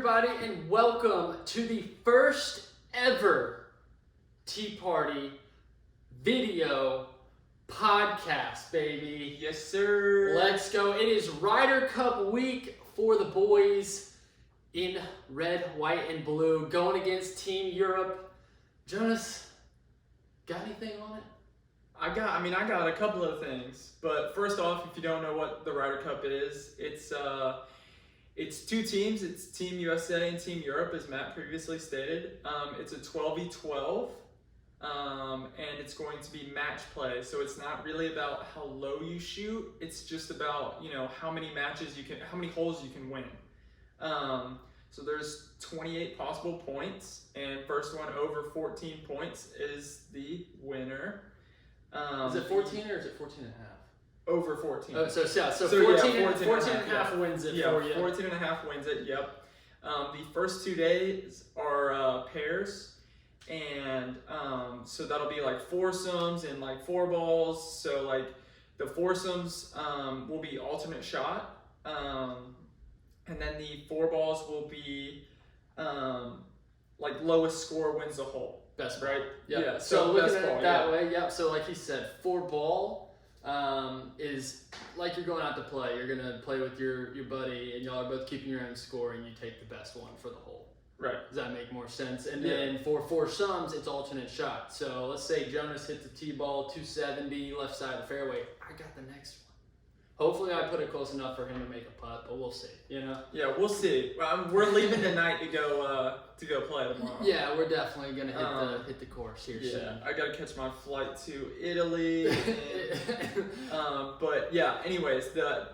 everybody, and welcome to the first ever Tea Party video podcast, baby. Yes, sir. Let's go. It is Ryder Cup week for the boys in red, white, and blue, going against Team Europe. Jonas, got anything on it? I got a couple of things. But first off, if you don't know what the Ryder Cup is, it's two teams. It's Team USA and Team Europe, as Matt previously stated. It's a 12v12, and it's going to be match play. So it's not really about how low you shoot. It's just about, how many how many holes you can win. So there's 28 possible points, and first one over 14 points is the winner. Is it 14 or is it 14 and a half? Over 14. Oh, so 14 and a half wins it for you. 14 and a half wins it, yep. The first 2 days are pairs, and so that'll be like foursomes and like four balls. So like the foursomes will be alternate shot, and then the four balls will be like lowest score wins the hole. Best ball. Right? Yep. Yeah. So looking at ball, it that way, yep. So like he said, four ball is like you're going out to play. You're gonna play with your buddy, and y'all are both keeping your own score, and you take the best one for the hole. Right. Does that make more sense? And then for foursomes, it's alternate shot. So let's say Jonas hits the tee ball 270 left side of the fairway. I got the next one. Hopefully I put it close enough for him to make a putt, but we'll see, Yeah, we'll see. We're leaving tonight to go play tomorrow. Yeah, we're definitely gonna hit the course here soon. Yeah, I gotta catch my flight to Italy. But yeah, anyways,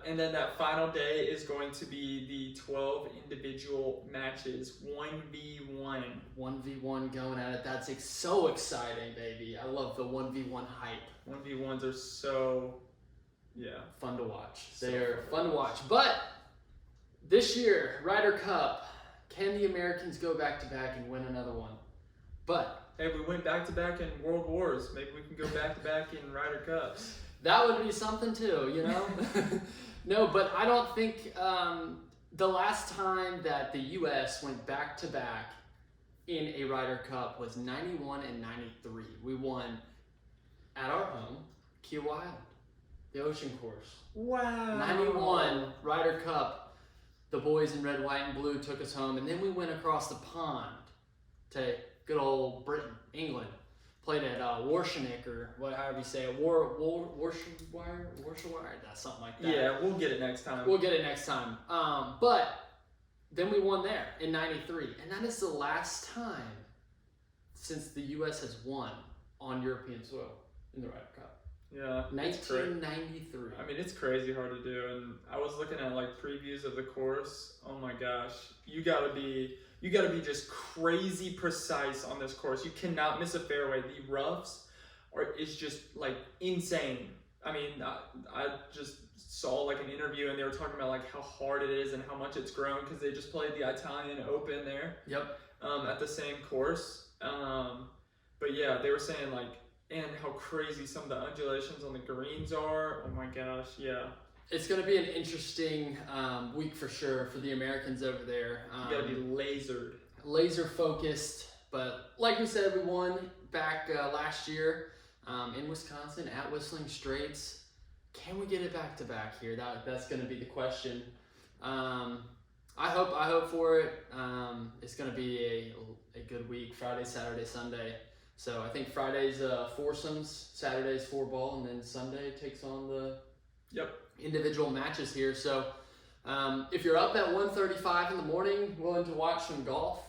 and then that final day is going to be the 12 individual matches, 1v1. 1v1 going at it. That's so exciting, baby. I love the 1v1 hype. 1v1s are so. Yeah. Fun to watch. They are fun to watch. But this year, Ryder Cup, can the Americans go back to back and win another one? But hey, we went back to back in World Wars. Maybe we can go back to back in Ryder Cups. That would be something too, No, but I don't think the last time that the U.S. went back to back in a Ryder Cup was 91 and 93. We won at our home, Kiawah Island. The Ocean Course. Wow. 91 Ryder Cup. The boys in red, white, and blue took us home, and then we went across the pond to good old Britain, England. Played at Warshanek, or however you say it, Warshawire, that's something like that. Yeah, we'll get it next time. We'll get it next time. But then we won there in 93, and that is the last time since the U.S. has won on European soil in the Ryder Cup. Yeah, 1993. I mean, it's crazy hard to do, and I was looking at like previews of the course. Oh my gosh, you gotta be just crazy precise on this course. You cannot miss a fairway. The roughs is just like insane. I mean, I just saw like an interview, and they were talking about like how hard it is and how much it's grown because they just played the Italian Open there. Yep. At the same course. But yeah, they were saying like. And how crazy some of the undulations on the greens are. Oh my gosh, yeah. It's going to be an interesting week for sure for the Americans over there. You got to be lasered. Laser focused. But like we said, we won back last year in Wisconsin at Whistling Straits. Can we get it back to back here? That's going to be the question. I hope for it. It's going to be a good week, Friday, Saturday, Sunday. So I think Friday's foursomes, Saturday's four ball, and then Sunday takes on the individual matches here. So if you're up at 1:35 in the morning, willing to watch some golf,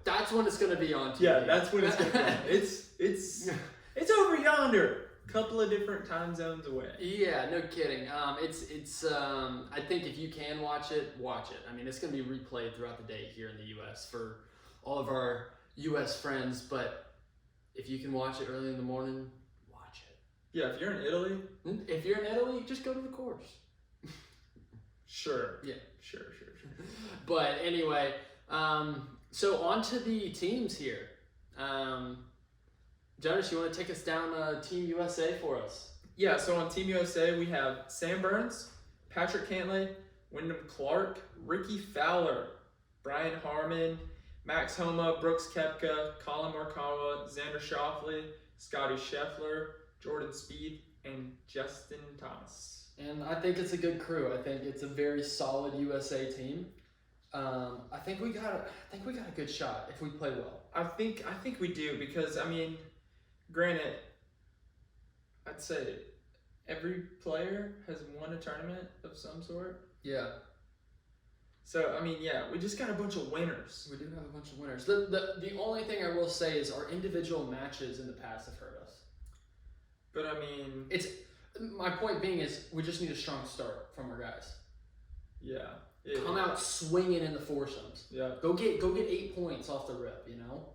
that's when it's going to be on TV. Yeah, that's when it's going to be. It's over yonder, a couple of different time zones away. Yeah, no kidding. It's I think if you can watch it, watch it. I mean, it's going to be replayed throughout the day here in the U.S. for all of our U.S. friends, but if you can watch it early in the morning, watch it. Yeah, if you're in Italy. If you're in Italy, just go to the course. Sure. Yeah. Sure. But anyway, so on to the teams here. Jonas, you want to take us down Team USA for us? Yeah, so on Team USA, we have Sam Burns, Patrick Cantlay, Wyndham Clark, Ricky Fowler, Brian Harmon, Max Homa, Brooks Koepka, Colin Morikawa, Xander Schauffele, Scotty Scheffler, Jordan Spieth, and Justin Thomas. And I think it's a good crew. I think it's a very solid USA team. I think we got a good shot if we play well. I think we do because I mean, granted, I'd say every player has won a tournament of some sort. Yeah. So I mean, yeah, we just got a bunch of winners. We do have a bunch of winners. The only thing I will say is our individual matches in the past have hurt us. But I mean, my point being is we just need a strong start from our guys. Yeah. Come out swinging in the foursomes. Yeah. Go get 8 points off the rip. You know,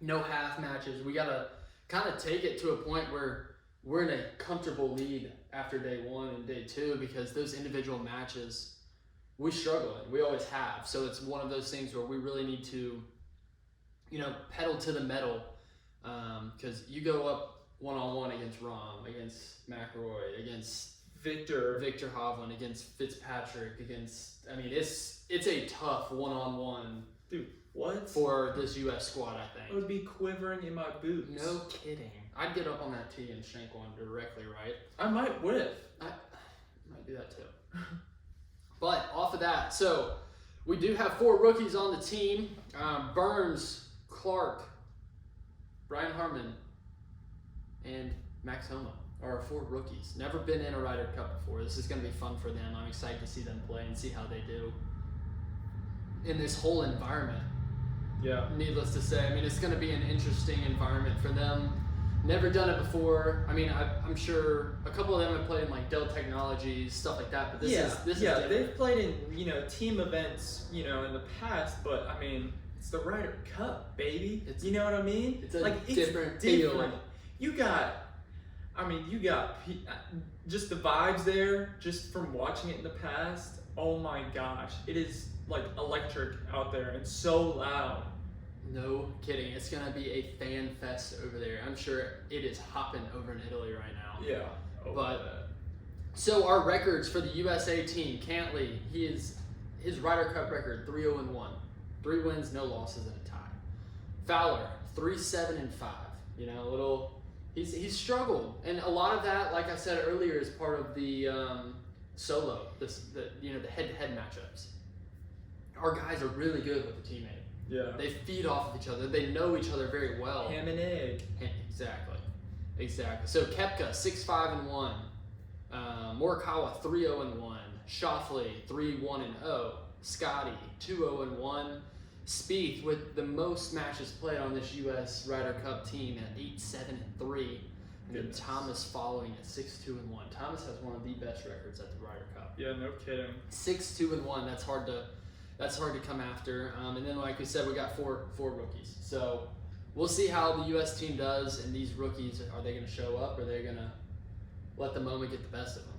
no half matches. We gotta kind of take it to a point where we're in a comfortable lead after day 1 and day 2 because those individual matches we struggle in. We always have. So it's one of those things where we really need to, pedal to the metal because you go up 1-on-1 against Rahm, against McIlroy, against Victor Hovland, against Fitzpatrick, it's a tough 1-on-1. Dude, what? For this U.S. squad, I think. I would be quivering in my boots. No kidding. I'd get up on that tee and shank one directly, right? I might whiff. I might do that too. But off of that, so we do have 4 rookies on the team. Burns, Clark, Brian Harmon, and Max Homa are 4 rookies. Never been in a Ryder Cup before. This is going to be fun for them. I'm excited to see them play and see how they do in this whole environment. Yeah. Needless to say, it's going to be an interesting environment for them. Never done it before. I'm sure a couple of them have played in like Dell Technologies, stuff like that. But this is different. They've played in team events in the past, but it's the Ryder Cup, baby. You know what I mean? It's different deal. You got just the vibes there, just from watching it in the past. Oh my gosh, it is like electric out there and so loud. No kidding. It's going to be a fan fest over there. I'm sure it is hopping over in Italy right now. Yeah. So our records for the USA team, Cantley, his Ryder Cup record, 3-0-1. 3 wins, no losses, and a tie. Fowler, 3-7-5. He's struggled. And a lot of that, like I said earlier, is part of the solo, the head-to-head matchups. Our guys are really good with the teammate. Yeah. They feed off of each other. They know each other very well. Ham and egg. Exactly. So Koepka, 6-5-1. Morikawa, 3-0-1. Schauffele, 3-1-0. Scotty, 2-0-1. Spieth with the most matches played on this U.S. Ryder Cup team at 8-7-3. And then Thomas following at 6-2-1. Thomas has one of the best records at the Ryder Cup. Yeah, no kidding. 6-2-1. That's hard to come after. And then, like we said, we got four rookies. So we'll see how the U.S. team does. And these rookies, are they going to show up, or are they going to let the moment get the best of them?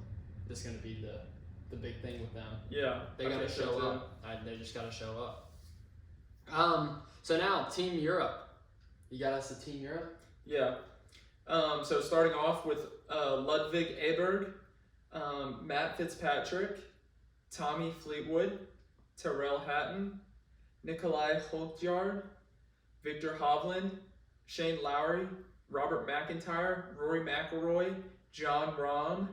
This is going to be the big thing with them. Yeah, they got to show up. They just got to show up. So now Team Europe. You got us a Team Europe? Yeah. So starting off with Ludwig Aberg, Matt Fitzpatrick, Tommy Fleetwood, Tyrrell Hatton, Nikolai Holtjard, Victor Hovland, Shane Lowry, Robert McIntyre, Rory McIlroy, John Rahm,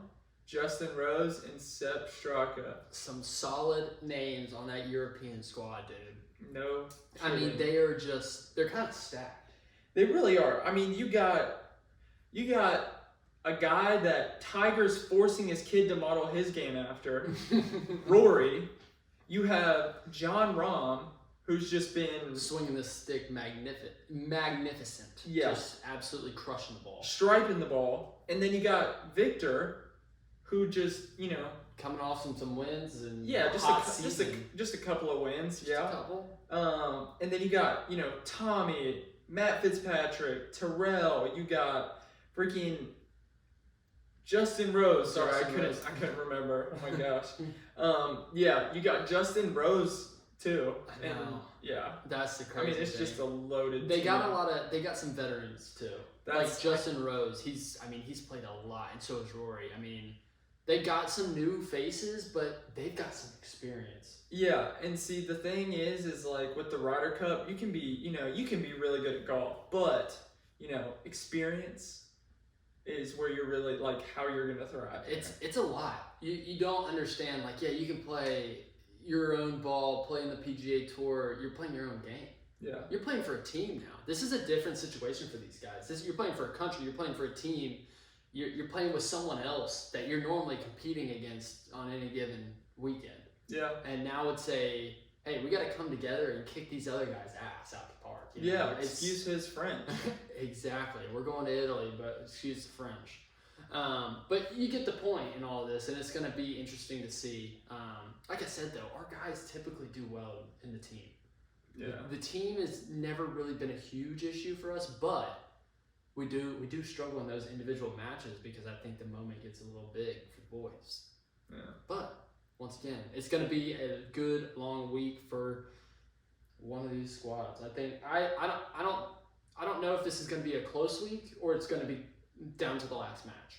Justin Rose, and Sepp Straka. Some solid names on that European squad, dude. No. They're kind of stacked. They really are. You got a guy that Tiger's forcing his kid to model his game after, Rory. You have John Rahm, who's just been swinging the stick magnificent. Yeah. Just absolutely crushing the ball. Striping the ball. And then you got Victor, who just, coming off some wins and just a couple of wins. Just a couple. And then you got, Tommy, Matt Fitzpatrick, Tyrrell, you got freaking Justin Rose. Sorry, I couldn't remember. Oh my gosh. You got Justin Rose too. I know. And yeah. That's the crazy it's thing. just a loaded They team. got got some veterans too. Like Justin Rose, he's played a lot, and so is Rory. They got some new faces, but they've got some experience. Yeah, and see, the thing is like with the Ryder Cup, you can be really good at golf, but experience is where you're really like how you're gonna thrive. It's a lot. You don't understand. Like, yeah, you can play your own ball, play in the PGA Tour. You're playing your own game. Yeah. You're playing for a team now. This is a different situation for these guys. You're playing for a country. You're playing for a team. You're playing with someone else that you're normally competing against on any given weekend. Yeah. And now it's hey, we got to come together and kick these other guys' ass out the park. You know? Yeah, excuse his French. Exactly. We're going to Italy, but excuse the French. But you get the point in all of this, and it's going to be interesting to see. Like I said, though, our guys typically do well in the team. Yeah. The team has never really been a huge issue for us, but we do struggle in those individual matches because I think the moment gets a little big for the boys. Yeah. But once again, it's going to be a good long week for one of these squads. I think I don't know if this is going to be a close week or it's going to be down to the last match.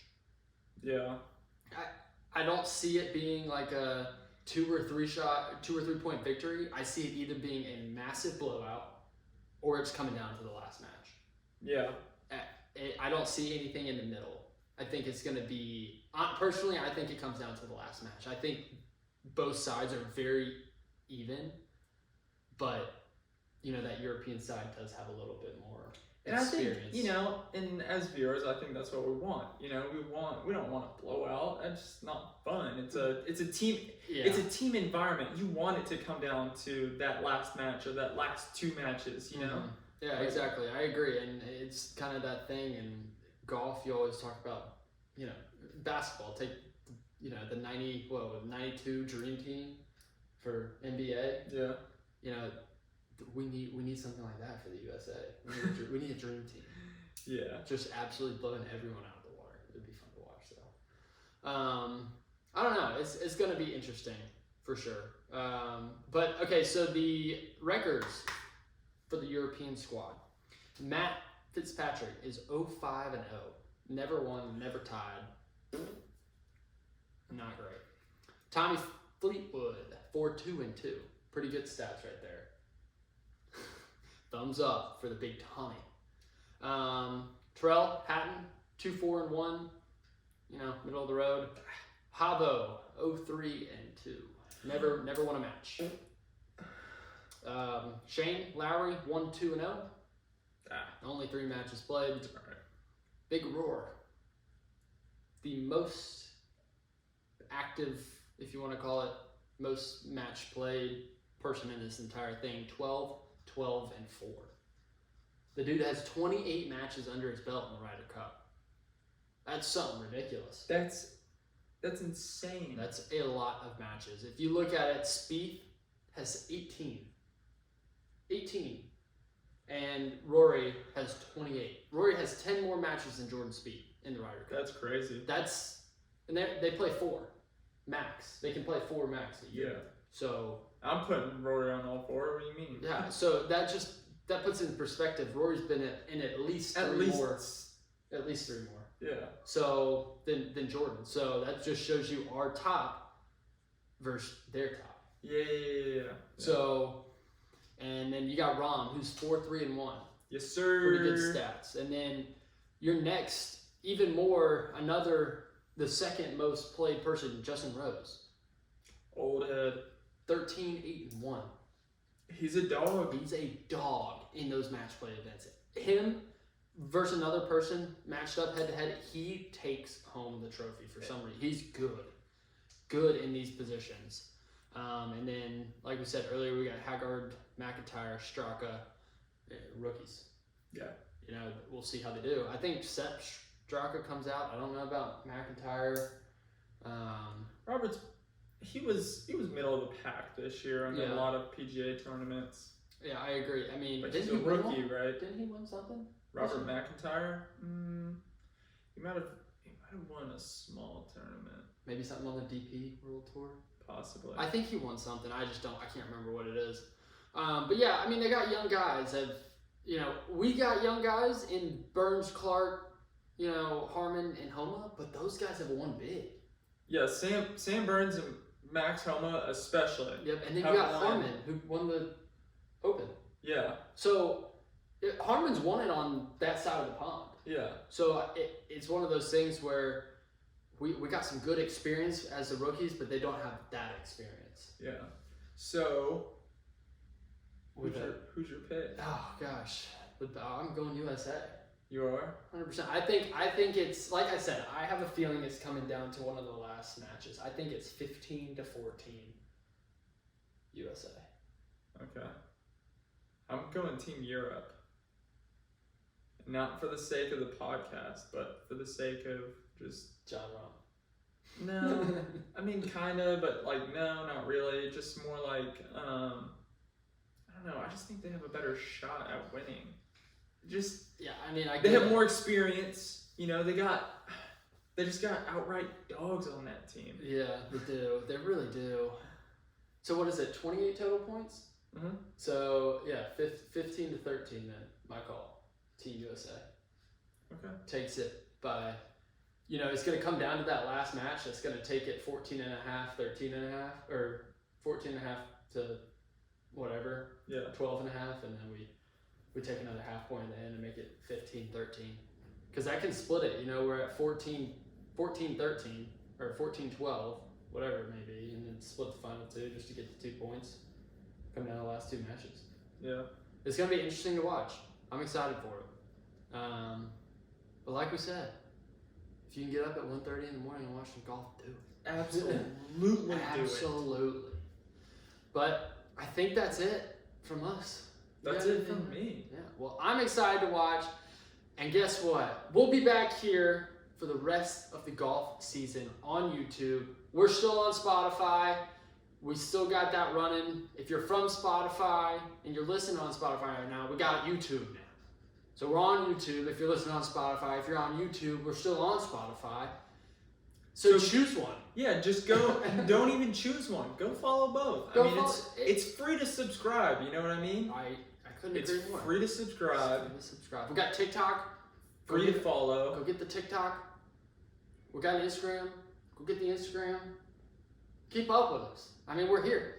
Yeah. I don't see it being like a 2 or 3 point victory. I see it either being a massive blowout or it's coming down to the last match. Yeah. I don't see anything in the middle. I think it's going to be, personally, I think it comes down to the last match. I think both sides are very even, but that European side does have a little bit more experience. And I think, and as viewers, I think that's what we want. We don't want a blowout. That's just not fun. It's a team. Yeah. It's a team environment. You want it to come down to that last match or that last 2 matches. Mm-hmm. Yeah, exactly. I agree, and it's kind of that thing in golf. You always talk about, basketball. Take, the 92 Dream Team for NBA. Yeah. We need something like that for the USA. We need a dream team. Yeah. Just absolutely blowing everyone out of the water. It'd be fun to watch, though. I don't know. It's going to be interesting for sure. But okay, so the records for the European squad. Matt Fitzpatrick is 0-5-0. Never won, never tied. Not great. Tommy Fleetwood, 4-2-2. Pretty good stats right there. Thumbs up for the big Tommy. Terrell Hatton, 2-4-1. Middle of the road. Havo, 0-3-2. Never won a match. Shane Lowry, 1-2-0. Only 3 matches played. Right. Big Roar, the most active, if you want to call it, most match played person in this entire thing. 12-4. The dude has 28 matches under his belt in the Ryder Cup. That's something ridiculous. That's insane. That's a lot of matches. If you look at it, Spieth has 18. And Rory has 28. Rory has 10 more matches than Jordan Spieth in the Ryder Cup. That's crazy. And they play 4 max. They can play 4 max a year. Yeah. So I'm putting Rory on all 4. What do you mean? Yeah. So that puts it in perspective. Rory's been in at least 3 more. At least 3 more. Yeah. So than Jordan. So that just shows you our top versus their top. Yeah. So. And then you got Rahm, who's 4-3-1. Yes, sir. Pretty good stats. And then your next, even more, the second most played person, Justin Rose. Old head. 13-8-1. He's a dog. He's a dog in those match play events. Him versus another person matched up head to head, he takes home the trophy for some reason. He's good in these positions. And then, like we said earlier, we got Haggard, McIntyre, Straka, rookies. Yeah. We'll see how they do. I think Sepp Straka comes out. I don't know about McIntyre. Roberts, he was middle of the pack this year in a lot of PGA tournaments. Yeah, I agree. I mean, but he's a rookie, right? Didn't he win something? Robert McIntyre? He might have won a small tournament. Maybe something on the DP World Tour? Possibly. I think he won something. I can't remember what it is. But yeah, I mean, they got young guys. We got young guys in Burns, Clark, Harman, and Homa, but those guys have won big. Yeah, Sam Burns and Max Homa especially. Yep, and then you Have got won. Harmon, who won the Open. Yeah, So Harmon's won it on that side of the pond. yeah. So it's one of those things where we got some good experience as the rookies, but they don't have that experience. Yeah. So, With who's your pick? Oh gosh, I'm going USA. You are? 100%. I think it's like I said. I have a feeling it's coming down to one of the last matches. I think it's 15-14 USA. Okay. I'm going Team Europe. Not for the sake of the podcast, but for the sake of just... John Rahm. No. I mean, kind of, but like, no, not really. Just more like, I don't know. I just think they have a better shot at winning. Just... Yeah, I mean, They have more experience. You know, they just got outright dogs on that team. Yeah, they do. They really do. So what is it? 28 total points. Mm-hmm. So yeah, 15-13 then. My call. Team USA Okay. takes it by. You know, it's going to come down to that last match. That's going to take it 14.5, 13.5, or 14.5 to whatever, Yeah. 12.5, and then we take another half point at the end and make it 15-13. Because that can split it. You know, we're at 14-13 or 14-12, whatever it may be, and then split the final two just to get the 2 points. Come down to the last two matches. Yeah. It's going to be interesting to watch. I'm excited for it. But like we said, if you can get up at 1:30 in the morning and watch some golf, do it. Absolutely do it. Absolutely. But I think that's it from us. That's it from me. Yeah. Well, I'm excited to watch. And guess what? We'll be back here for the rest of the golf season on YouTube. We're still on Spotify. We still got that running. If you're from Spotify and you're listening on Spotify right now, we got YouTube now. So we're on YouTube if you're listening on Spotify. If you're on YouTube, we're still on Spotify. So choose one. Yeah, just go and don't even choose one. Go follow both. Go I mean, follow- it's free to subscribe. You know what I mean? I couldn't It's agree more. free to subscribe. Free to subscribe. We got TikTok. Go Free to get- follow. Go get the TikTok. We got an Instagram. Go get the Instagram. Keep up with us. I mean, we're here.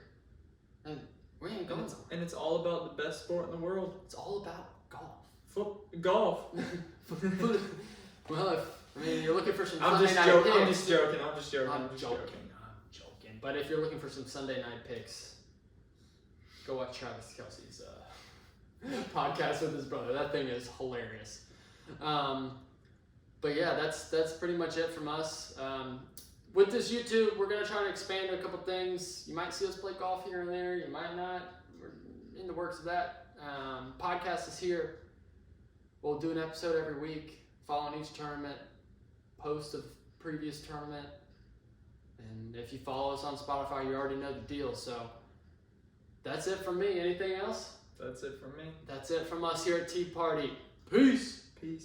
And we ain't going somewhere. And it's all about the best sport in the world. It's all about golf. Golf. Well, you're looking for some I'm Sunday just night joking. picks. I'm just joking. I'm just joking. I'm joking. But if you're looking for some Sunday night picks, go watch Travis Kelce's podcast with his brother. That thing is hilarious. But yeah, that's pretty much it from us. With this YouTube, we're gonna try to expand a couple things. You might see us play golf here and there. You might not. We're in the works of that. Podcast is here. We'll do an episode every week, following each tournament, post of previous tournament. And if you follow us on Spotify, you already know the deal. So that's it from me. Anything else? That's it from me. That's it from us here at Tea Party. Peace.